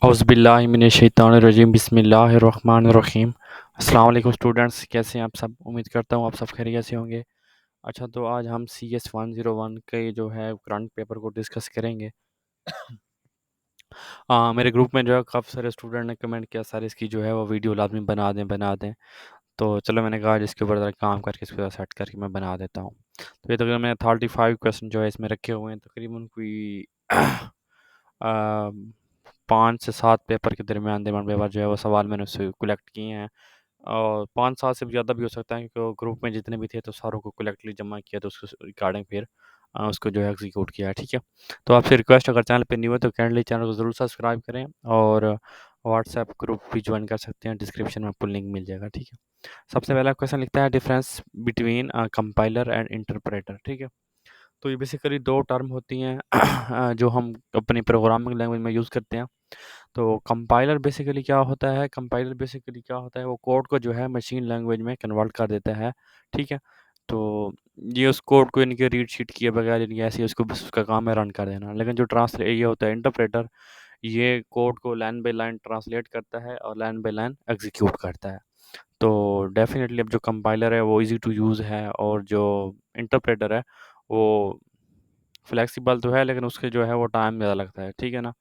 औज़ुबिल्लाहिमिनश्शैतानिर्रजीम बिस्मिल्लाहिर्रहमानिर्रहीम। अस्सलाम वालेकुम स्टूडेंट्स, कैसे हैं आप सब? उम्मीद करता हूँ आप सब खैरियत से होंगे। अच्छा, तो आज हम CS 101 के जो है करंट पेपर को डिस्कस करेंगे। मेरे ग्रुप में जो है काफ़ी सारे स्टूडेंट ने कमेंट किया सर इसकी जो है वो वीडियो लाज़मी बना दें। तो चलो मैंने कहा आज इसके ऊपर ज़रा काम करके इसको सेट करके मैं बना देता हूँ। तो ये तकरीबन मैंने 35 क्वेश्चन जो है इसमें रखे हुए हैं, तकरीबन कोई 5 से 7 पेपर के दरमियान पेपर जो है वो सवाल मैंने उससे कलेक्ट किए हैं। और 5-7 से भी ज़्यादा भी हो सकता है, क्योंकि वो ग्रुप में जितने भी थे तो सारों को कलेक्टली जमा किया, तो उसको रिगार्डिंग फिर उसको जो है एग्जीक्यूट किया है, ठीक है। तो आपसे रिक्वेस्ट, अगर चैनल पे न्यू है तो काइंडली चैनल को ज़रूर सब्सक्राइब करें, और व्हाट्सएप ग्रुप भी ज्वाइन कर सकते हैं, डिस्क्रिप्शन में आपको लिंक मिल जाएगा, ठीक है। सबसे पहला क्वेश्चन लिखता है difference between compiler and interpreter, ठीक है। तो ये बेसिकली 2 टर्म होती हैं जो हम अपनी प्रोग्रामिंग लैंग्वेज में यूज़ करते हैं। तो कंपाइलर बेसिकली क्या होता है, वो कोड को जो है मशीन लैंग्वेज में कन्वर्ट कर देता है, ठीक है। तो ये उस कोड को इनके रीड शीट किए बगैर यानी ऐसे ही उसको बस उसका काम है रन कर देना। लेकिन जो ट्रांसले ये होता है इंटरप्रेटर, ये कोड को लाइन बाय लाइन ट्रांसलेट करता है और लाइन बाय लाइन एग्जीक्यूट करता है। तो डेफ़िनेटली अब जो कंपाइलर है वो ईज़ी टू यूज़ है, और जो इंटरप्रेटर है वो फ्लेक्सिबल तो है, लेकिन उसके जो है वो टाइम ज़्यादा लगता है, ठीक है ना?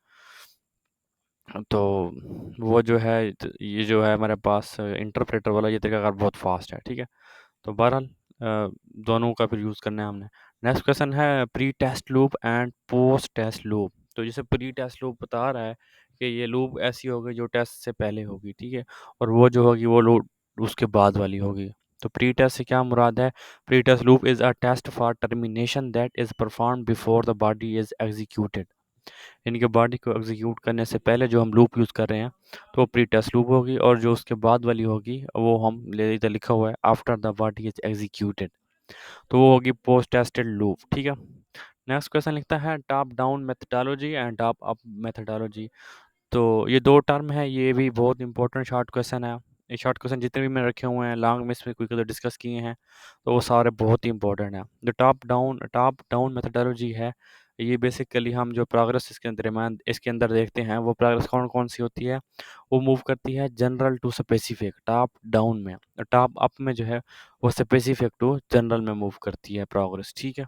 तो वो जो है ये जो है हमारे पास इंटरप्रेटर वाला ये तरीकाकार बहुत फ़ास्ट है, ठीक है? तो बहरहाल दोनों का फिर यूज़ करना है हमने। नेक्स्ट क्वेश्चन है pre test loop and post test loop. तो जैसे प्री टेस्ट लूप बता रहा है कि ये लूप ऐसी होगी जो टेस्ट से पहले होगी, ठीक है? और वो जो होगी वो लूप उसके बाद वाली होगी। तो प्री टेस्ट से क्या मुराद है? Pre test loop is a test for termination that is performed before the body is executed. इनके बॉडी को एग्जीक्यूट करने से पहले जो हम लूप यूज़ कर रहे हैं, तो वो प्री टेस्ट लूप होगी, और जो उसके बाद वाली होगी वो हम ले इधर लिखा हुआ है after the body is executed, तो वो होगी पोस्ट टेस्टेड लूप, ठीक है। नेक्स्ट क्वेश्चन लिखता है top down methodology and top up methodology. तो ये 2 टर्म है, ये भी बहुत इंपॉर्टेंट शॉर्ट क्वेश्चन है। ये शॉर्ट क्वेश्चन जितने भी मैंने रखे हुए हैं लॉन्ग में इसमें कोई डिस्कस किए हैं, तो वो सारे बहुत ही इंपॉर्टेंट हैं। जो टॉप डाउन मेथडोलॉजी है, ये बेसिकली हम जो प्रोग्रेस इसके अंदर देखते हैं, वो प्रोग्रेस कौन-कौन सी होती है? वो मूव करती है general to specific top down में। टॉप अप में जो है वो स्पेसिफिक टू जनरल में मूव करती है प्रोग्रेस, ठीक है।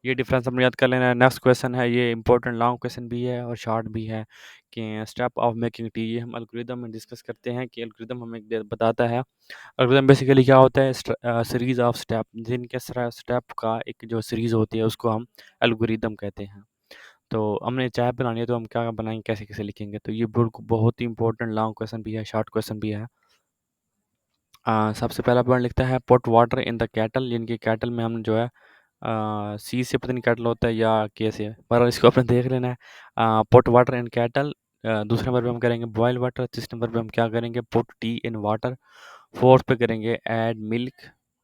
ये डिफरेंस हमने याद कर लेना है। नेक्स्ट क्वेश्चन है, ये इंपॉर्टेंट लॉन्ग क्वेश्चन भी है और शॉर्ट भी है, कि स्टेप ऑफ मेकिंग टी। ये हम एल्गोरिदम में डिस्कस करते हैं कि एल्गोरिदम हमें बताता है। एल्गोरिदम बेसिकली क्या होता है? सीरीज ऑफ स्टेप, जिनके स्टेप का एक जो सीरीज होती है उसको हम एल्गोरिदम कहते हैं। तो हमने चाय बनानी है तो हम क्या बनाएंगे, कैसे कैसे लिखेंगे? तो ये बिल्कुल बहुत ही इंपॉर्टेंट लॉन्ग क्वेश्चन भी है, शॉर्ट क्वेश्चन भी है। सबसे पहला पॉइंट लिखता है put water in the cattle, यानी कि कैटल में हम जो है सी से पता नहीं कैटल होता है या के से, पर इसको आपने देख लेना है। Put water in cattle. दूसरे नंबर पे हम करेंगे बॉयल वाटर। तीसरे नंबर पे हम क्या करेंगे? Put T in water. Fourth पे करेंगे ऐड मिल्क।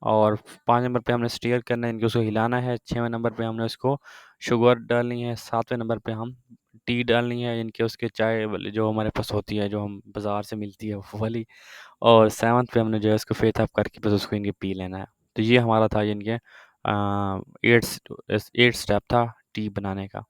और 5 नंबर पे हमने स्टीयर करना है, इनके उसको हिलाना है। 6वें नंबर पे हमने उसको शुगर डालनी है। 7वें नंबर पे हम टी डालनी है, इनके उसके चाय वाली जो हमारे पास होती है, जो हम बाज़ार से मिलती है वो वाली। और 7th पे हमने जो है उसको फेथ अप करके बस उसको इनके पी लेना है। तो ये हमारा था इनके 8 स्टेप था टी बनाने का।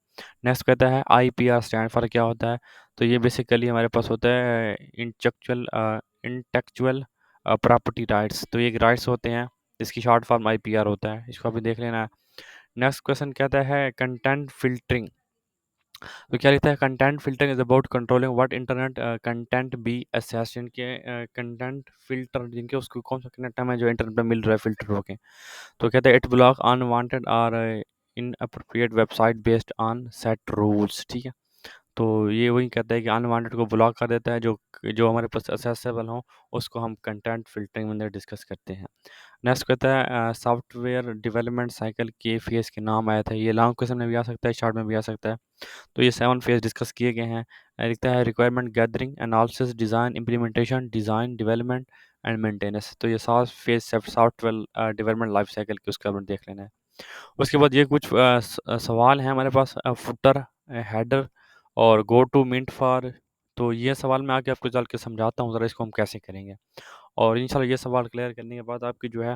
नेक्स्ट कहता है IPR स्टैंड फॉर क्या होता है? तो ये बेसिकली हमारे पास होता है इंटेलेक्चुअल प्रॉपर्टी राइट्स। तो ये राइट्स होते हैं, इसकी शॉर्ट फॉर्म IPR होता है, इसको अभी देख लेना है। नेक्स्ट क्वेश्चन कहता है कंटेंट फ़िल्टरिंग। तो क्या लिखता है? Content filtering is about controlling what internet content B assessed, इनके कंटेंट फ़िल्टर जिनके उसको कौन सा कंटेंट हमें जो इंटरनेट पे मिल रहा है फ़िल्टर होके। तो कहते हैं इट ब्लॉक अनवांटेड और inappropriate website based on set rules, ठीक है। तो ये वही कहता है कि अनवांटेड को ब्लॉक कर देता है, जो जो हमारे पास एक्सेसिबल हो उसको हम कंटेंट फ़िल्टरिंग में अंदर डिस्कस करते हैं। नेक्स्ट कहता है सॉफ्टवेयर डेवलपमेंट साइकिल के फेज़ के नाम आया था। ये लॉन्ग क्वेश्चन में भी आ सकता है, शॉर्ट में भी आ सकता है। तो ये 7 फेज़ डिस्कस किए गए हैं। लिखता है requirement gathering, analysis, design, implementation, design, development and maintenance. तो ये 7 phase software development life cycle के उसका देख लेना है। उसके बाद ये कुछ सवाल हैं हमारे पास, फुटर, हेडर और गो टू मिंट फॉर। तो ये सवाल मैं आगे आपको चल के समझाता हूँ ज़रा इसको हम कैसे करेंगे। और इंशाल्लाह ये सवाल क्लियर करने के बाद आपकी जो है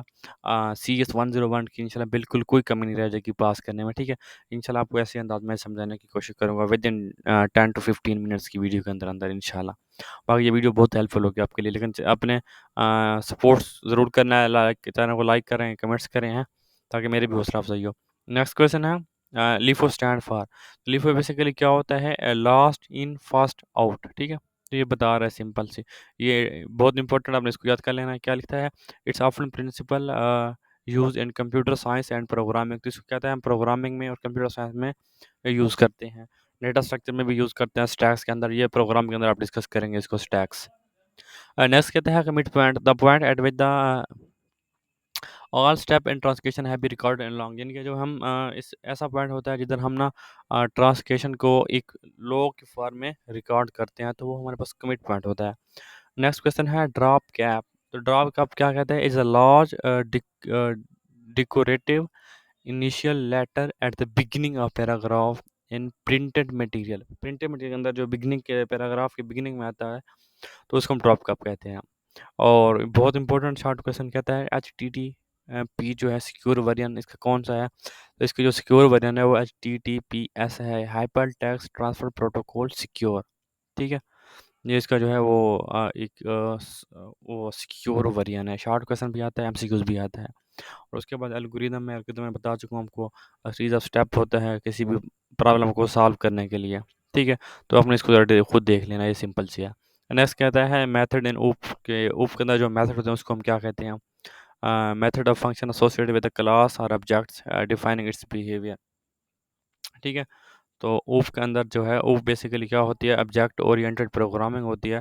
CS 101 की इंशाल्लाह बिल्कुल कोई कमी नहीं रह जाएगी पास करने में, ठीक है। इंशाल्लाह आपको ऐसे अंदाज में समझाने की कोशिश करूँगा विद इन 10 टू 15 मिनट्स की वीडियो के अंदर अंदर इंशाल्लाह। बाकी ये वीडियो बहुत हेल्पफुल होगी आपके लिए, लेकिन अपने सपोर्ट्स ज़रूर करना है, लाइक चैनल को लाइक करें, कमेंट्स करें हैं, ताकि मेरी भी हौसला अफजाई हो। नेक्स्ट क्वेश्चन है LIFO stand for. LIFO basically क्या होता है, लास्ट इन फर्स्ट आउट, ठीक है। तो ये बता रहा है सिंपल सी, ये बहुत इंपॉर्टेंट, आपने इसको याद कर लेना है। क्या लिखता है, it's often principal use in computer science and programming. तो इसको कहता है हम प्रोग्रामिंग में और कंप्यूटर साइंस में यूज़ करते हैं, डेटा स्ट्रक्चर में भी यूज़ करते हैं, स्टैक्स के अंदर। ये प्रोग्राम के अंदर आप डिस्कस करेंगे इसको, स्टैक्स। नेक्स्ट कहते हैं commit point, the point at with the all step in translation है बी रिकॉर्ड इन लॉन्ग, यानी कि जो हम इस ऐसा पॉइंट होता है जिधर हम ना ट्रांसलेशन को एक लॉग के फॉर्म में रिकॉर्ड करते हैं, तो वो हमारे पास कमिट पॉइंट होता है। नेक्स्ट क्वेश्चन है ड्रॉप कैप। तो ड्रॉप कैप क्या कहते हैं, is a large decorative initial letter at the beginning of paragraph in printed material. Printed material के अंदर जो बिगिनिंग के पैराग्राफ के बिगिनिंग में आता है, तो उसको हम ड्रॉप कैप कहते हैं। और बहुत इंपॉर्टेंट शॉर्ट क्वेश्चन कहता है HTTP जो है सिक्योर वर्जन इसका कौन सा है, तो इसका जो सिक्योर वर्जन है वो HTTPS है, hyper text transfer protocol secure, ठीक है। ये इसका जो है वो वो सिक्योर वर्जन है। शॉर्ट क्वेश्चन भी आता है, MCQs भी आता है। और उसके बाद एल्गोरिदम में बता चुका हूँ आपको, सीरीज ऑफ स्टेप होता है किसी भी प्रॉब्लम को सॉल्व करने के लिए, ठीक है। तो आपने इसको खुद देख लेना, ये सिंपल सी है। नेक्स्ट कहता है मेथड इन ऊप के, ऊप के अंदर जो मेथड होते हैं उसको हम क्या कहते हैं, method of function associated with the class और ऑब्जेक्ट्स डिफाइनिंग इट्स बिहेवियर, ठीक है। तो ऊप के अंदर जो है, ऊप बेसिकली क्या होती है, ऑब्जेक्ट ओरिएंटेड प्रोग्रामिंग होती है।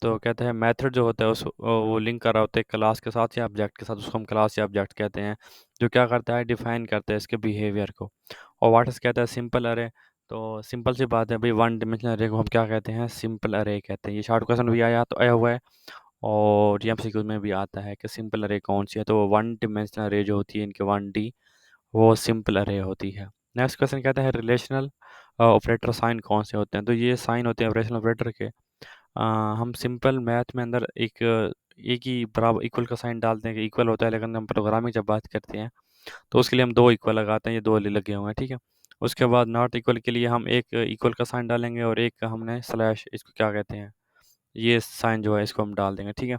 तो कहते हैं मेथड जो होता है उस वो लिंक कर रहा होता है क्लास के साथ या ऑब्जेक्ट के साथ, उसको हम क्लास या ऑब्जेक्ट कहते हैं, जो क्या करता है, डिफाइन करता है इसके बिहेवियर को। और व्हाट इज कहता है सिंपल अरे। तो सिंपल सी बात है भाई, वन डिमेंशनल अरे को हम क्या कहते हैं, सिंपल अरे कहते हैं। ये शॉर्ट क्वेश्चन भी आया तो आया हुआ है, और MCQ में भी आता है कि सिंपल अरे कौन सी है, तो वो वन डिमेंशनल अरे जो होती है इनके 1D, वो सिंपल अरे होती है। नेक्स्ट क्वेश्चन कहता है रिलेशनल ऑपरेटर साइन कौन से होते हैं, तो ये साइन होते हैं रिलेशनल ऑपरेटर के। हम सिंपल मैथ में अंदर एक ही बराबर इक्वल का साइन डालते हैं कि इक्वल होता है, लेकिन हम प्रोग्रामिंग जब बात करते हैं तो उसके लिए हम दो इक्वल लगाते हैं, ये दो लगे हुए हैं, ठीक है। उसके बाद नॉट इक्वल के लिए हम एक इक्वल का साइन डालेंगे, और एक हमने स्लैश, इसको क्या कहते हैं, ये साइन जो है इसको हम डाल देंगे, ठीक है।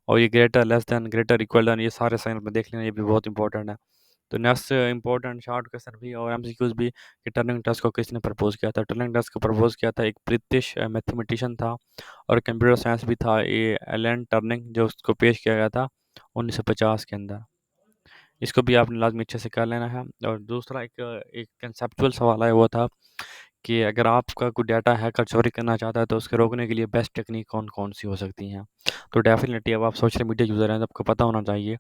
और ये greater less than, greater equal than, ये सारे साइन में देख लेना, ये भी बहुत इंपॉर्टेंट है। तो नेक्स्ट इंपॉर्टेंट शॉर्ट क्वेश्चन भी और MCQs भी, कि टर्निंग टेस्ट को किसने प्रपोज किया था। टर्निंग टेस्ट को प्रपोज किया था एक ब्रिटिश मैथमेटिशियन था और कंप्यूटर साइंस भी था, ये एलन टर्निंग, जो उसको पेश किया गया था 1950 के अंदर। इसको भी आपने लाजमी अच्छे से कर लेना है। और दूसरा एक एक कंसेप्चुअल सवाल है, वो था कि अगर आपका कोई डाटा हैकर चोरी करना चाहता है तो उसके रोकने के लिए बेस्ट टेक्निक कौन कौन सी हो सकती हैं। तो डेफिनेटली अब आप सोशल मीडिया यूज़र हैं तो आपको पता होना चाहिए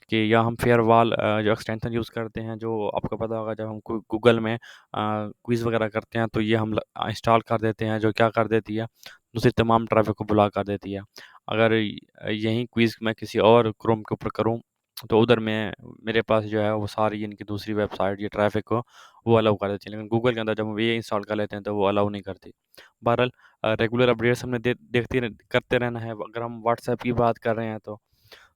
कि या हम फेयरवॉल जो एक्सटेंशन यूज़ करते हैं, जो आपको पता होगा जब हम गूगल में क्विज़ वगैरह करते हैं तो ये हम इंस्टॉल कर देते हैं, जो क्या कर देती है, दूसरी तमाम ट्रैफिक को ब्लॉक कर देती है। अगर यही क्विज़ मैं किसी और क्रोम के ऊपर करूँ, तो उधर में मेरे पास जो है वो सारी इनकी दूसरी वेबसाइट ये ट्रैफिक को वो अलाउ कर देती है, लेकिन गूगल के अंदर जब हम ये इंस्टॉल कर लेते हैं तो वो अलाउ नहीं करती। बहरहाल रेगुलर अपडेट्स हमने करते रहना है। अगर हम व्हाट्सएप की बात कर रहे हैं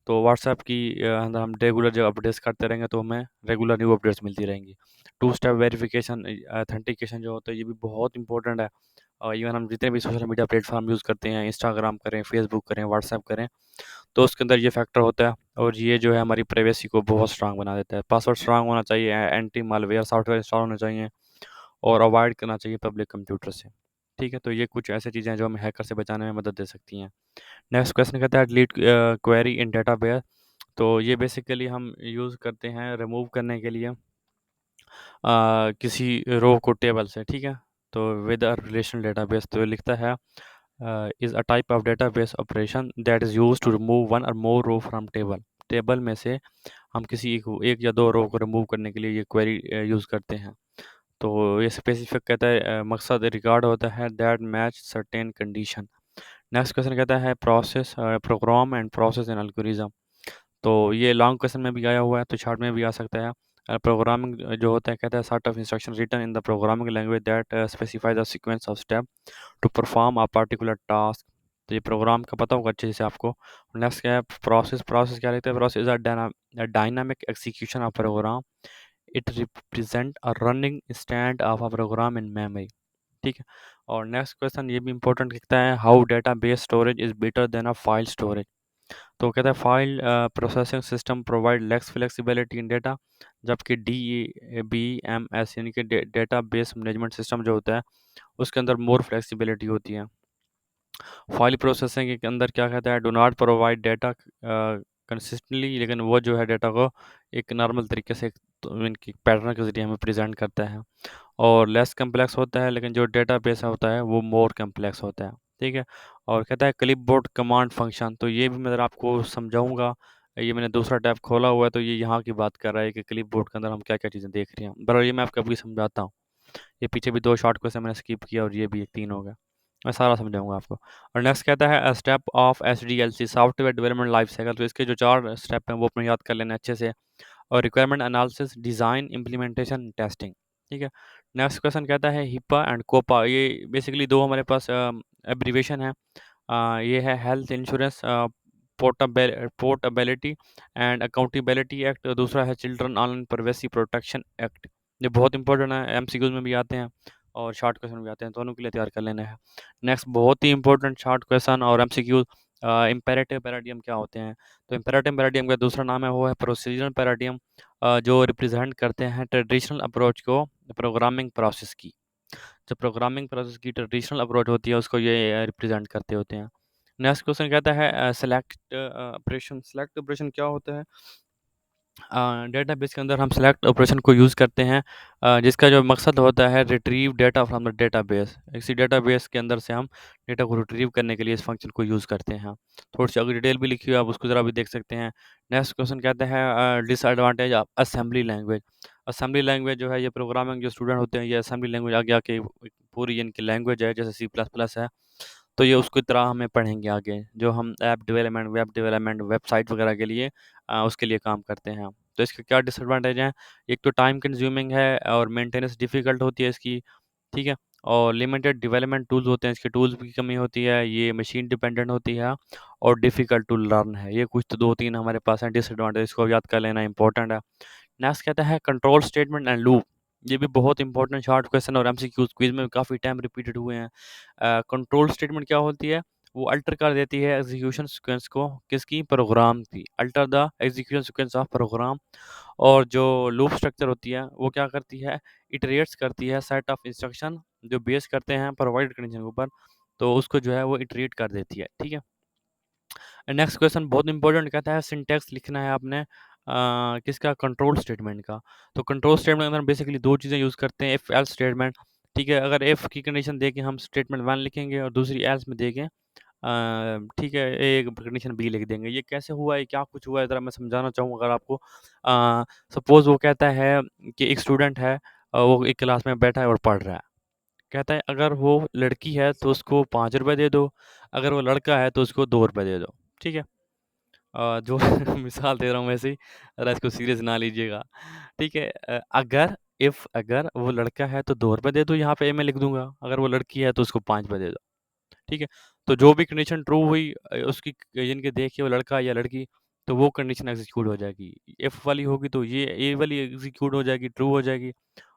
तो व्हाट्सएप की अंदर हम रेगुलर जब अपडेट्स करते रहेंगे तो हमें रेगुलर न्यू अपडेट्स मिलती रहेंगी। टू स्टेप वेरिफिकेशन ऑथेंटिकेशन जो होता है, ये भी बहुत इंपॉर्टेंट है। इवन हम जितने भी सोशल मीडिया प्लेटफॉर्म यूज़ करते हैं, इंस्टाग्राम करें, फेसबुक करें, व्हाट्सएप करें, तो उसके अंदर ये फैक्टर होता है, और ये जो है हमारी प्राइवेसी को बहुत स्ट्रांग बना देता है। पासवर्ड स्ट्रांग होना चाहिए, एंटी मालवेयर सॉफ्टवेयर इंस्टॉल होना चाहिए, और अवॉइड करना चाहिए पब्लिक कंप्यूटर से, ठीक है। तो ये कुछ ऐसी चीज़ें हैं जो हमें हैकर से बचाने में मदद दे सकती हैं। नेक्स्ट क्वेश्चन कहता है डिलीट क्वेरी इन डेटाबेस। तो ये बेसिकली हम यूज़ करते हैं रिमूव करने के लिए किसी रो को टेबल से, ठीक है। तो विद अ रिलेशनल डेटाबेस, तो ये लिखता है is a type of database operation that is used to remove one और more row from table. Table में से हम किसी एक या दो रो को रिमूव करने के लिए ये क्वेरी यूज़ करते हैं। तो ये स्पेसिफिक कहता है मकसद रिकॉर्ड होता है that match certain condition. Next question कहता है process program and process and algorithm. तो ये लॉन्ग क्वेश्चन में भी आया हुआ है, तो शॉर्ट में भी आ सकता है। प्रोग्रामिंग जो होता है, कहता है set of instruction written in the programming language that specify the sequence of step to perform a particular task. तो ये प्रोग्राम का पता होगा अच्छे से आपको। नेक्स्ट क्या है प्रोसेस, प्रोसेस क्या रहता है, process is a dynamic execution of program, it represent a running instance of a program in memory, ठीक है। और नेक्स्ट क्वेश्चन ये भी इंपॉर्टेंट लिखता है, how database storage is better than a file storage. तो कहता है file processing system provide less flexibility इन डेटा, जबकि DBMS यानी कि डेटा बेस मैनेजमेंट सिस्टम जो होता है उसके अंदर मोर फ्लेक्सिबिलिटी होती है। फाइल प्रोसेसिंग के अंदर क्या कहता है, do not provide data consistently, लेकिन वो जो है डेटा को एक नॉर्मल तरीके से तो इनकी पैटर्न के जरिए हमें प्रेजेंट करता है। और लेस कम्प्लेक्स होता है, लेकिन जो डेटाबेस होता है वो मोर कम्प्लेक्स होता है, ठीक है। और कहता है क्लिपबोर्ड कमांड फंक्शन, तो ये भी मैं ज़रा आपको समझाऊंगा। ये मैंने दूसरा टैब खोला हुआ है, तो ये यहाँ की बात कर रहा है कि क्लिपबोर्ड के अंदर हम क्या क्या चीज़ें देख रहे हैं, बराबर ये मैं आपको अभी समझाता हूँ। ये पीछे भी 2 शॉर्ट क्वेश्चन मैंने स्किप किया और ये भी 3 हो गया। मैं सारा समझाऊँगा आपको। और नेक्स्ट कहता है step of SDLC software development life cycle, तो इसके जो 4 स्टेप हैं वो अपने याद कर लेना अच्छे से। और requirement analysis, design, implementation, testing, ठीक है। नेक्स्ट क्वेश्चन कहता है हिपा एंड कोपा, ये बेसिकली 2 हमारे पास एब्रिविएशन है। ये है health insurance portability and accountability act, दूसरा है children online privacy protection act. ये बहुत इंपॉर्टेंट है, एमसीक्यूज में भी आते हैं और शॉर्ट क्वेश्चन भी आते हैं, दोनों के लिए तैयार कर लेना है। नेक्स्ट बहुत ही इंपॉर्टेंट शॉर्ट क्वेश्चन और एमसीक्यूज, इम्पेरेटिव पैराडियम क्या होते हैं। तो इम्पेरेटिव पैराडियम का दूसरा नाम है वो है प्रोसीजरल पैराडियम, जो रिप्रेजेंट करते हैं ट्रेडिशनल अप्रोच को प्रोग्रामिंग प्रोसेस की। जो प्रोग्रामिंग प्रोसेस की ट्रेडिशनल अप्रोच होती है उसको ये रिप्रेजेंट करते होते हैं। नेक्स्ट क्वेश्चन कहता है सेलेक्ट ऑपरेशन, सेलेक्ट ऑपरेशन क्या होता है। डेटाबेस के अंदर हम सेलेक्ट ऑपरेशन को यूज़ करते हैं, जिसका जो मकसद होता है retrieve data from the database, इसी डेटाबेस के अंदर से हम डेटा को रिट्रीव करने के लिए इस फंक्शन को यूज़ करते हैं। थोड़ी सी अगर डिटेल भी लिखी हुई है आप उसको ज़रा भी देख सकते हैं। नेक्स्ट क्वेश्चन कहता है disadvantage of assembly language. Assembly language जो है ये प्रोग्रामिंग जो स्टूडेंट होते हैं ये असेंबली लैंग्वेज आगे आके पूरी इनकी लैंग्वेज है, जैसे C++ है, तो ये उसकी तरह हमें पढ़ेंगे आगे, जो हम app development, web development, website वगैरह के लिए उसके लिए काम करते हैं। तो इसके क्या डिसएडवांटेज हैं, एक तो टाइम कंज्यूमिंग है और मेंटेनेंस डिफ़िकल्ट होती है इसकी, ठीक है। और लिमिटेड डेवलपमेंट टूल्स होते हैं, इसके टूल्स की कमी होती है, ये मशीन डिपेंडेंट होती है और डिफ़िकल्ट टू लर्न है। ये कुछ तो 2-3 हमारे पास हैं डिसएडवांटेज, इसको याद कर लेना इंपॉर्टेंट है। नेक्स्ट कहता है कंट्रोल स्टेटमेंट एंड लूप, ये भी बहुत इंपॉर्टेंट शॉर्ट क्वेश्चन और एमसीक्यूज क्विज में काफ़ी टाइम रिपीटेड हुए हैं। कंट्रोल स्टेटमेंट क्या होती है, वो अल्टर कर देती है एग्जीक्यूशन सीक्वेंस को, किसकी, प्रोग्राम की, alter the execution sequence of program. और जो लूप स्ट्रक्चर होती है वो क्या करती है, इटरेट्स करती है सेट ऑफ इंस्ट्रक्शन जो बेस करते हैं प्रोवाइडेड कंडीशन के ऊपर, तो उसको जो है वो इटरेट कर देती है, ठीक है। नेक्स्ट क्वेश्चन बहुत इंपॉर्टेंट कहता है सिंटैक्स लिखना है आपने किसका, कंट्रोल स्टेटमेंट का। तो कंट्रोल स्टेटमेंट के अंदर बेसिकली 2 चीज़ें यूज़ करते हैं, इफ एल्स स्टेटमेंट, ठीक है। अगर इफ की कंडीशन दे के हम स्टेटमेंट 1 लिखेंगे और दूसरी एल्स में दे के ठीक है एक कंडीशन बी लिख देंगे। ये कैसे हुआ है, क्या कुछ हुआ है, ज़रा मैं समझाना चाहूँगा अगर आपको। सपोज़ वो कहता है कि एक स्टूडेंट है, वो एक क्लास में बैठा है और पढ़ रहा है। कहता है अगर वो लड़की है तो उसको ₹5 दे दो, अगर वो लड़का है तो उसको ₹2 दे दो, ठीक है। जो मिसाल दे रहा हूँ वैसे ही, ज़रा इसको सीरियस ना लीजिएगा, ठीक है। अगर वो लड़का है तो ₹2 दे दो, यहाँ पे मैं लिख दूँगा, अगर वो लड़की है तो उसको ₹5 दे दो, ठीक है। तो जो भी कंडीशन ट्रू हुई उसकी यानी देखिए वो लड़का या लड़की, तो वो कंडीशन एग्ज़ीक्यूट हो जाएगी। इफ वाली होगी तो ये वाली एग्ज़ीक्यूट हो जाएगी, ट्रू हो जाएगी।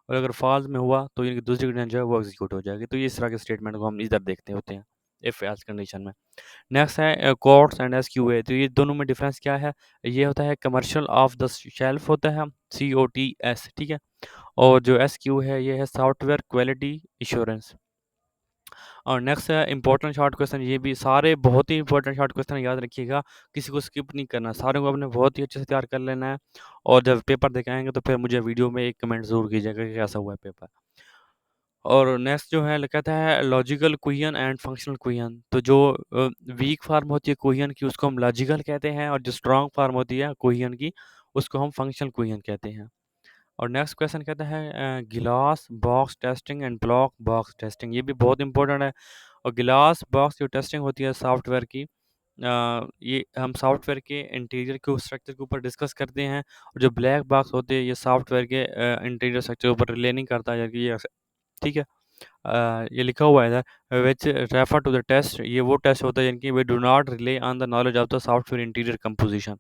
और अगर फ़ॉल्स में हुआ तो यानी कि दूसरी कंडीशन जो है वो एग्ज़ीक्यूट हो जाएगी। तो ये इस तरह के स्टेटमेंट को हम इधर देखते होते हैं, इफ एल्स कंडीशन में। नेक्स्ट है कोट्स एंड एसक्यूए, तो ये दोनों में डिफरेंस क्या है, ये होता है कमर्शियल ऑफ द शेल्फ होता है, COTS, ठीक है। और जो SQ है ये है सॉफ्टवेयर क्वालिटी एश्योरेंस। और नेक्स्ट है इंपॉर्टेंट शॉर्ट क्वेश्चन, ये भी सारे बहुत ही इंपॉर्टेंट शॉर्ट क्वेश्चन याद रखिएगा, किसी को स्किप नहीं करना, सारे को आपने बहुत ही अच्छे से तैयार कर लेना है। और जब पेपर दिखाएंगे तो फिर मुझे वीडियो में एक कमेंट ज़रूर कीजिएगा कि कैसा हुआ है पेपर। और नेक्स्ट जो है कहता है logical question and functional question, तो जो वीक फार्म होती है क्वेश्चन की उसको हम लॉजिकल कहते हैं और जो स्ट्रॉन्ग फार्म होती है क्वेश्चन की उसको हम फंक्शनल क्वेश्चन कहते हैं। और नेक्स्ट क्वेश्चन कहता है glass box testing and block box testing, ये भी बहुत इंपॉर्टेंट है। और ग्लास बॉक्स जो टेस्टिंग होती है सॉफ्टवेयर की, ये हम सॉफ्टवेयर के इंटीरियर के स्ट्रक्चर के ऊपर डिस्कस करते हैं। और जो ब्लैक बॉक्स होते हैं ये सॉफ्टवेयर के इंटीरियर स्ट्रक्चर के ऊपर रिले नहीं करता है, ये ठीक है। ये लिखा हुआ है इधर, which refer to the test, ये वो टेस्ट होता है जिनकी we do not rely on the knowledge of the software interior composition.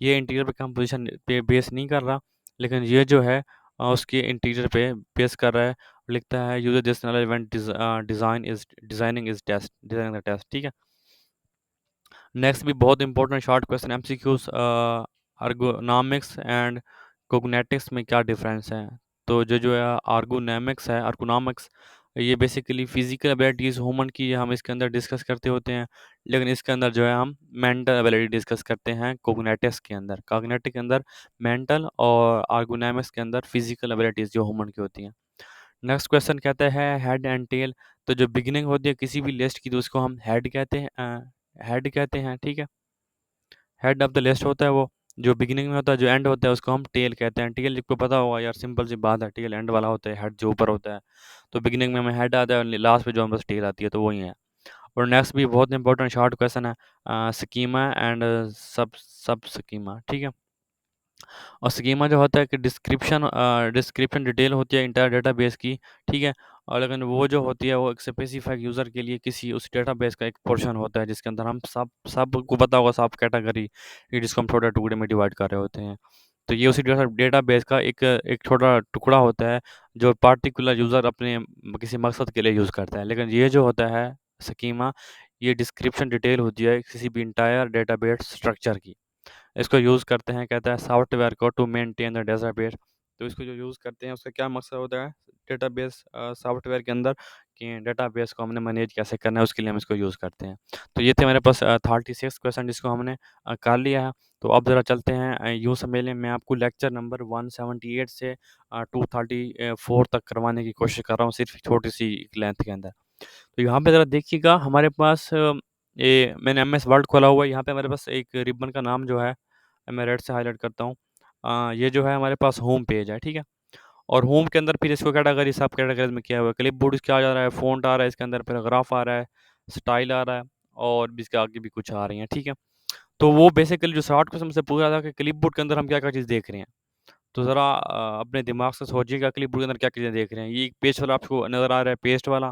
ये इंटीरियर पे कंपोजिशन पे बेस नहीं कर रहा, लेकिन ये जो है उसके इंटीरियर पे बेस कर रहा है। लिखता है user this knowledge when designing the test, ठीक है। नेक्स्ट भी बहुत important short question MCQs, ergonomics and cognetics में क्या डिफरेंस है। तो जो जो है आर्गोनॉमिक्स है, आर्गोनॉमिक्स, ये बेसिकली फिजिकल एबिलिटीज़ ह्यूमन की हम इसके अंदर डिस्कस करते होते हैं, लेकिन इसके अंदर जो है हम मेंटल एबिलिटी डिस्कस करते हैं कोग्नेटिक्स के अंदर। कॉग्निटिव के अंदर मेंटल, और आर्गोनॉमिक्स के अंदर फिजिकल एबिलिटीज़ जो ह्यूमन की होती हैं। नेक्स्ट क्वेश्चन कहता है हेड एंड टेल। तो जो बिगिनिंग होती है किसी भी लिस्ट की, तो उसको हम हेड कहते हैं, हेड कहते हैं, ठीक है। हेड ऑफ द लिस्ट होता है वो, जो बिगिनिंग में होता है, जो एंड होता है उसको हम टेल कहते हैं। टेल जिसको पता होगा यार, सिंपल सी बात है, टेल एंड वाला होता है, हेड जो ऊपर होता है। तो बिगिनिंग में हमें हेड आता है और लास्ट में जो हमारे पास टेल आती है, तो वही है। और नेक्स्ट भी बहुत इंपॉर्टेंट शॉर्ट क्वेश्चन है, स्कीमा एंड सब सब स्कीमा, ठीक है। और स्कीमा जो होता है कि डिस्क्रिप्शन डिटेल होती है इंटायर डेटाबेस की, ठीक है। और लेकिन वो जो होती है वो एक स्पेसिफाइड यूज़र के लिए किसी उस डेटाबेस का एक पोर्शन होता है, जिसके अंदर हम सब सबको पता होगा, सब कैटेगरी, ये जिसको हम छोटे टुकड़े में डिवाइड कर रहे होते हैं। तो ये उसी डेटाबेस का एक एक छोटा टुकड़ा होता है, जो पार्टिकुलर यूज़र अपने किसी मकसद के लिए यूज़ करता है। लेकिन ये जो होता है स्कीमा, ये डिस्क्रिप्शन डिटेल होती है किसी भी इंटायर डेटाबेस स्ट्रक्चर की। इसको यूज़ करते हैं, कहता है सॉफ्टवेयर को टू मेंटेन द डेटाबेस। तो इसको जो यूज़ करते हैं उसका क्या मकसद होता है डेटाबेस सॉफ्टवेयर के अंदर, कि डेटाबेस को हमने मैनेज कैसे करना है, उसके लिए हम इसको यूज़ करते हैं। तो ये थे मेरे पास 36 क्वेश्चन जिसको हमने कर लिया है। तो अब ज़रा चलते हैं यूँ समझ लें, मैं आपको लेक्चर नंबर 178 से 234 तक करवाने की कोशिश कर रहा हूँ, सिर्फ छोटी सी लेंथ के अंदर। तो यहाँ पे ज़रा देखिएगा, हमारे पास ये मैंने एमएस वर्ड खोला हुआ है, यहाँ पे हमारे पास एक रिबन का नाम जो है, मैं रेड से हाईलाइट करता हूँ। ये जो है हमारे पास होम पेज है, ठीक है। और होम के अंदर फिर इसको कैटेगरी, सब कैटेगरीज में किया हुआ है। क्लिपबोर्ड इसके आ जा रहा है, फ़ॉन्ट आ रहा है इसके अंदर, पैराग्राफ आ रहा है, स्टाइल आ रहा है, और भी इसके आगे भी कुछ आ रही हैं, ठीक है। तो वो बेसिकली जो शॉर्ट क्वेश्चन मुझसे पूछ रहा था कि क्लिपबोर्ड के अंदर हम क्या-क्या चीज़ देख रहे हैं। तो ज़रा अपने दिमाग से सोचिएगा क्लिपबोर्ड के अंदर क्या चीज़ें देख रहे हैं। ये एक पेज वाला आपको नज़र आ रहा है, पेस्ट वाला,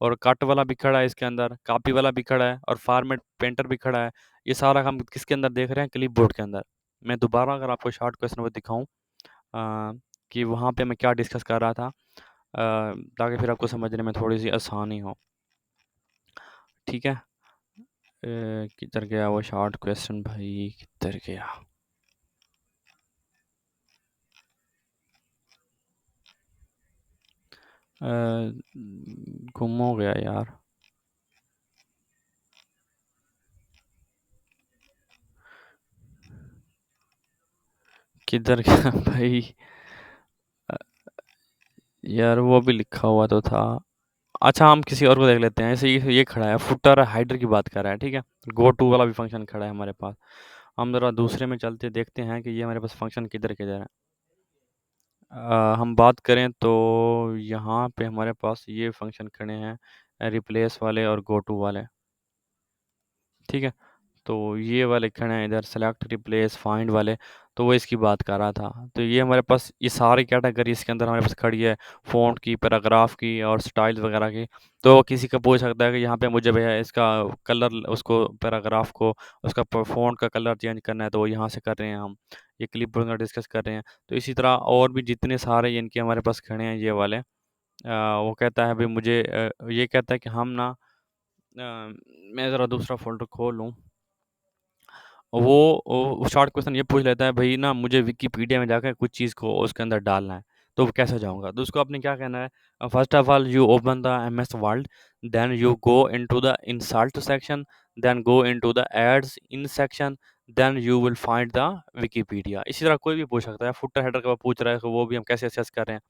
और कट वाला भी खड़ा है इसके अंदर, कॉपी वाला भी खड़ा है, और फॉर्मेट पेंटर भी खड़ा है। ये सारा हम किसके अंदर देख रहे हैं? क्लिपबोर्ड के अंदर। मैं दोबारा अगर आपको शॉर्ट क्वेश्चन वो दिखाऊँ, कि वहाँ पे मैं क्या डिस्कस कर रहा था, ताकि फिर आपको समझने में थोड़ी-सी आसानी हो। ठीक है? किधर गया वो शॉर्ट क्वेश्चन भाई, किधर गया? गुम हो गया यार। किधर गया भाई? अ, यार वो भी लिखा हुआ तो था। अच्छा, हम किसी और को देख लेते हैं। ऐसे ये खड़ा है, फुटर हाइडर की बात कर रहा है, ठीक है। गो टू वाला भी फंक्शन खड़ा है हमारे पास। हम ज़रा दूसरे में चलते देखते हैं कि ये हमारे पास फंक्शन किधर-किधर है। हम बात करें तो यहाँ पे हमारे पास ये फंक्शन खड़े हैं, रिप्लेस वाले और गो टू वाले, ठीक है। तो ये वाले खड़े हैं इधर, सेलेक्ट, रिप्लेस, फाइंड वाले। तो वो इसकी बात कर रहा था। तो ये हमारे पास ये सारी कैटेगरी इसके अंदर हमारे पास खड़ी है, फ़ॉन्ट की, पैराग्राफ की, और स्टाइल वगैरह की। तो किसी का पूछ सकता है कि यहाँ पे मुझे भैया इसका कलर, उसको पैराग्राफ को उसका फ़ॉन्ट का कलर चेंज करना है, तो वो यहाँ से कर रहे हैं हम। ये क्लिपबोर्ड का डिस्कस कर रहे हैं। तो इसी तरह और भी जितने सारे इनके हमारे पास खड़े हैं ये वाले, वो कहता है भई मुझे, ये कहता है कि हम ना, मैं ज़रा दूसरा फ़ोल्डर खोल लूँ। वो शॉर्ट क्वेश्चन ये पूछ लेता है, भई ना मुझे विकिपीडिया में जाकर कुछ चीज़ को उसके अंदर डालना है, तो वो कैसे जाऊँगा? तो उसको आपने क्या कहना है, first of all you open the MS world, then you go into the insert section, then go into the adds in section, then you will find the Wikipedia. इसी तरह कोई भी पूछ सकता है, फुटर हेडर का पूछ रहा है, तो वो भी हम कैसे असेस कर रहे हैं?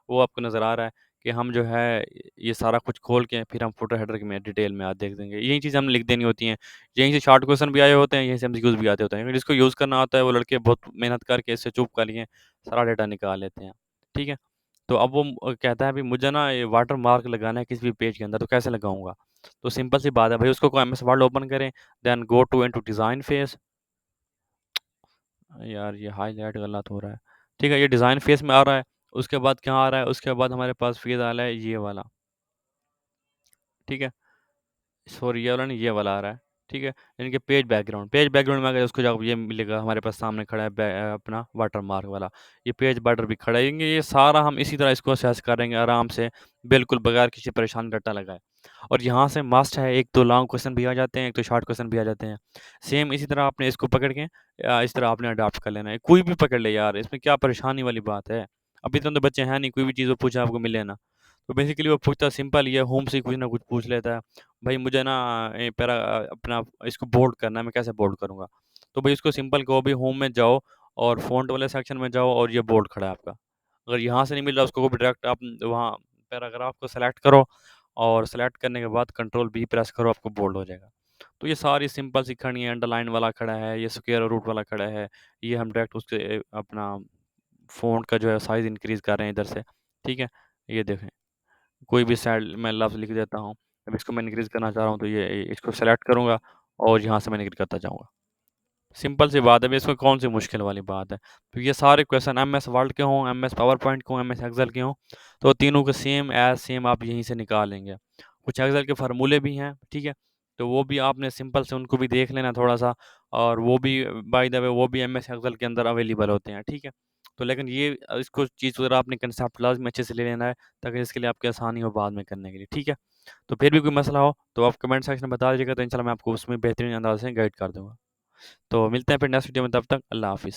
वो आपको नज़र आ रहा है कि हम जो है ये सारा कुछ खोल के फिर हम फुटर हेडर में डिटेल में आज देख देंगे। यही चीज़ हमने लिख देनी होती हैं। यहीं से शॉर्ट क्वेश्चन भी आए होते हैं, यहीं से एमसीक्यूज़ भी आते होते हैं। जिसको यूज़ करना आता है वो लड़के बहुत मेहनत करके इससे चुप कर लिए सारा डेटा निकाल लेते हैं। ठीक है? तो अब वो कहता है भई मुझे ना ये वाटर मार्क लगाना है किसी भी पेज के अंदर, तो कैसे लगाऊँगा? तो सिंपल सी बात है भई, उसको एमएस वर्ड ओपन करें, then go to into design phase. यार ये हाइलाइट गलत हो रहा है। ठीक है, ये डिज़ाइन फेज़ में आ रहा है, उसके बाद क्या आ रहा है, उसके बाद हमारे पास फ़ेज़ आ रहा है ये वाला, ठीक है? सॉरी ये वाला नहीं, ये वाला आ रहा है, ठीक है? यानी कि पेज बैकग्राउंड में अगर उसको जाओ ये मिलेगा हमारे पास सामने खड़ा है अपना वाटरमार्क वाला, ये पेज बॉर्डर भी खड़ा है। ये सारा हम इसी तरह इसको असेस करेंगे आराम से, बिल्कुल बगैर किसी परेशान रट्टा लगाए। और यहाँ से मस्ट है, एक तो लॉन्ग क्वेश्चन भी आ जाते हैं, एक तो शॉर्ट क्वेश्चन भी आ जाते हैं। सेम इसी तरह आपने इसको पकड़ के इस तरह आपने अडॉप्ट कर लेना है। कोई भी पकड़ ले यार, इसमें क्या परेशानी वाली बात है? अभी इतने तो बच्चे हैं नहीं, कोई भी चीज़ वो पूछे आपको मिले ना। तो बेसिकली वो पूछता सिंपल ही है, होम से ही कुछ ना कुछ पूछ लेता है। भाई मुझे ना अपना इसको बोल्ड करना है, मैं कैसे बोल्ड करूँगा? तो भाई उसको सिंपल कहो, भई होम में जाओ और फ़ॉन्ट वाले सेक्शन में जाओ और ये बोल्ड खड़ा है आपका। अगर यहाँ से नहीं मिल रहा उसको डायरेक्ट आप वहाँ पैराग्राफ को सेलेक्ट करो और सेलेक्ट करने के बाद कंट्रोल V प्रेस करो, आपको बोल्ड हो जाएगा। तो ये सारी सिंपल सी करनी है, अंडरलाइन वाला खड़ा है, ये स्क्वायर रूट वाला खड़ा है, ये हम डायरेक्ट उसके अपना फ़ॉन्ट का जो है साइज़ इंक्रीज़ कर रहे हैं इधर से, ठीक है? ये देखें। कोई भी साइड मैं लफ्ज़ लिख देता हूँ। अब इसको मैं इंक्रीज़ करना चाह रहा हूँ तो ये इसको सेलेक्ट करूँगा और यहाँ से मैं इंक्रीज़ करता जाऊँगा। सिंपल सी बात है, अब इसमें कौन-सी मुश्किल वाली बात है। तो ये सारे क्वेश्चन एमएस वर्ड के हों, एमएस पावर पॉइंट के हों, एमएस एक्सेल के हों, तो तीनों के सेम एज़ सेम आप यहीं से निकालेंगे। कुछ एक्सेल के फ़ॉर्मूले भी हैं, ठीक है? तो वो भी आपने सिंपल से उनको भी देख लेना थोड़ा-सा और वो भी बाय द वे वो भी एमएस एक्सेल के अंदर अवेलेबल होते हैं, ठीक है? तो लेकिन ये इसको चीज़ वगैरह आपने कंसेप्ट लाज़मी अच्छे से ले लेना है, ताकि इसके लिए आपकी आसानी हो बाद में करने के लिए, ठीक है? तो फिर भी कोई मसला हो, तो आप कमेंट सेक्शन में बता दीजिएगा, तो इंशाल्लाह मैं आपको उसमें बेहतरीन अंदाज़ से गाइड कर दूँगा। तो मिलते हैं फिर नेक्स्ट वीडियो में, तब तक अल्लाह हाफ़िज़।